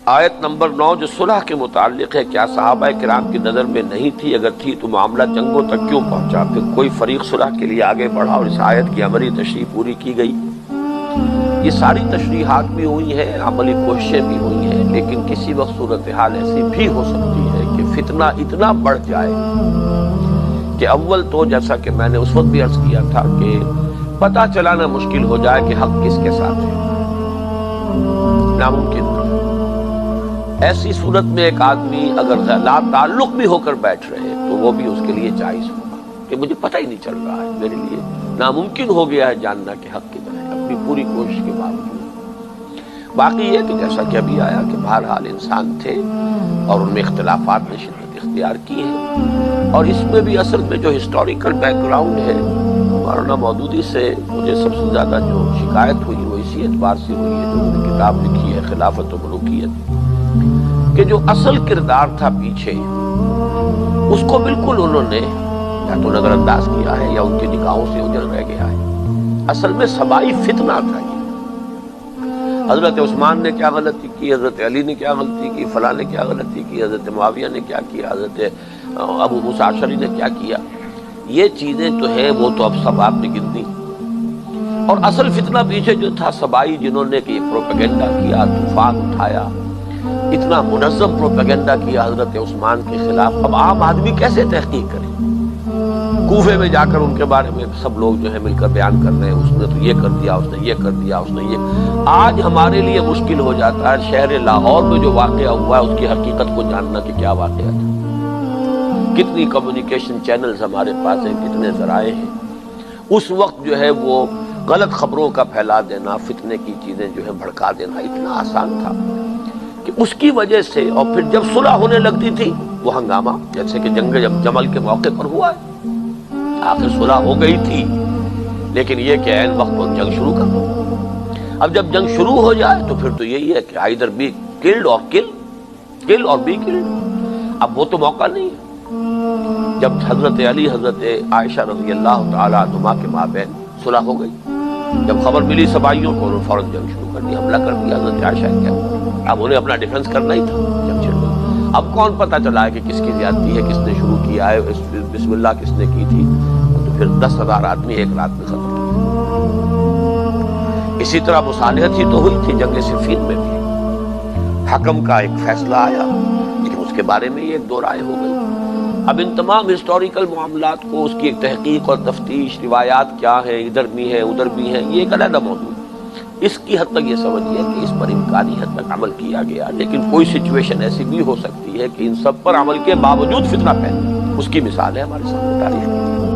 آیت نمبر 9 جو صلح کے متعلق ہے، کیا صحابہ کرام کی نظر میں نہیں تھی؟ اگر تھی تو معاملہ جنگوں تک کیوں پہنچا؟ پھر کوئی فریق صلح کے لیے آگے بڑھا اور اس آیت کی عملی تشریح پوری کی گئی۔ یہ ساری تشریحات بھی ہوئی ہیں، عملی کوششیں بھی ہوئی ہیں، لیکن کسی وقت صورتحال ایسی بھی ہو سکتی ہے کہ فتنہ اتنا بڑھ جائے کہ اول تو جیسا کہ میں نے اس وقت بھی عرض کیا تھا کہ پتہ چلانا مشکل ہو جائے کہ حق کس کے ساتھ ہے، ناممکن ہے۔ ایسی صورت میں ایک آدمی اگر لا تعلق بھی ہو کر بیٹھ رہے تو وہ بھی اس کے لیے جائز ہوگا کہ مجھے پتہ ہی نہیں چل رہا ہے، میرے لیے ناممکن ہو گیا ہے جاننا کہ حق کدھر ہے، اپنی پوری کوشش کے باوجود۔ باقی یہ کہ جیسا کہ ابھی آیا کہ بہرحال انسان تھے اور ان میں اختلافات نے شدت اختیار کی ہے، اور اس میں بھی اصل میں جو ہسٹوریکل بیک گراؤنڈ ہے مولانا مودودی سے مجھے سب سے زیادہ جو شکایت ہوئی وہ اسی اعتبار سے ہوئی ہے جو انہوں نے کتاب لکھی ہے خلافت و ملوکیت، کہ جو اصل کردار تھا پیچھے اس کو بالکل انہوں نے یا تو نظر انداز کیا ہے یا ان کی نگاہوں سے اجل رہ گیا ہے۔ اصل میں سبائی فتنہ تھا یہ۔ حضرت عثمان نے کیا غلطی کی، حضرت علی نے کیا غلطی کی، فلاں نے کیا غلطی کی، حضرت معاویہ نے کیا کیا، حضرت ابو موسیٰ اشعری نے کیا کیا، یہ چیزیں تو ہیں وہ تو اب سب آپ نے گن دی۔ اور اصل فتنہ پیچھے جو تھا سبائی جنہوں نے کہ پروپیگنڈا کیا، طوفان اٹھایا، اتنا منظم پروپیگنڈا کیا حضرت عثمان کے خلاف۔ اب عام آدمی کیسے تحقیق کرے؟ کوفے میں جا کر ان کے بارے میں سب لوگ جو ہے مل کر بیان کر رہے ہیں، اس نے تو یہ کر دیا، اس نے یہ کر دیا، اس نے یہ۔ آج ہمارے لیے مشکل ہو جاتا ہے شہر لاہور میں جو واقعہ ہوا ہے اس کی حقیقت کو جاننا کہ کیا واقعہ تھا۔ کتنی کمیونیکیشن چینلز ہمارے پاس ہیں، کتنے ذرائع ہیں۔ اس وقت جو ہے وہ غلط خبروں کا پھیلا دینا، فتنے کی چیزیں جو ہے بھڑکا دینا اتنا آسان تھا کہ اس کی وجہ سے، اور پھر جب صلح ہونے لگتی تھی وہ ہنگامہ، جیسے کہ جنگ جمل کے موقع پر ہوا ہے، آخر صلح ہو گئی تھی لیکن یہ کہ عین وقت وہ جنگ شروع کر دو۔ اب جب جنگ شروع ہو جائے تو پھر تو یہی ہے کہ آئیدر بی کلڈ اور کل اور بی کلڈ۔ اب وہ تو موقع نہیں ہے۔ جب حضرت علی حضرت عائشہ رضی اللہ تعالی عنہما کے مابین صلح ہو گئی، جب خبر ملی سبائیوں کو، انہوں نے فوراً جنگ شروع کر دی، حملہ کر دیا حضرت عائشہ کیا۔ اب انہیں اپنا ڈیفنس کرنا ہی تھا، جنگ شروع ہوئی۔ اب کون پتہ چلا ہے کہ کس کی زیادتی ہے، کس نے شروع کیا ہے، بسم اللہ کس نے کی تھی، تو پھر 10,000 آدمی ایک رات میں ختم کیا۔ اسی طرح مصالحت ہی تو ہوئی تھی جنگ صفین میں بھی، حکم کا ایک فیصلہ آیا لیکن اس کے بارے میں یہ ایک دو رائے ہو گئی۔ اب ان تمام ہسٹوریکل معاملات کو، اس کی ایک تحقیق اور تفتیش، روایات کیا ہیں، ادھر بھی ہیں ادھر بھی ہیں، یہ ایک علیحدہ موضوع ہے۔ اس کی حد تک یہ سمجھیے کہ اس پر امکانی حد تک عمل کیا گیا، لیکن کوئی سچویشن ایسی بھی ہو سکتی ہے کہ ان سب پر عمل کے باوجود فتنہ پھیلے۔ اس کی مثال ہے ہمارے سامنے تاریخ کی۔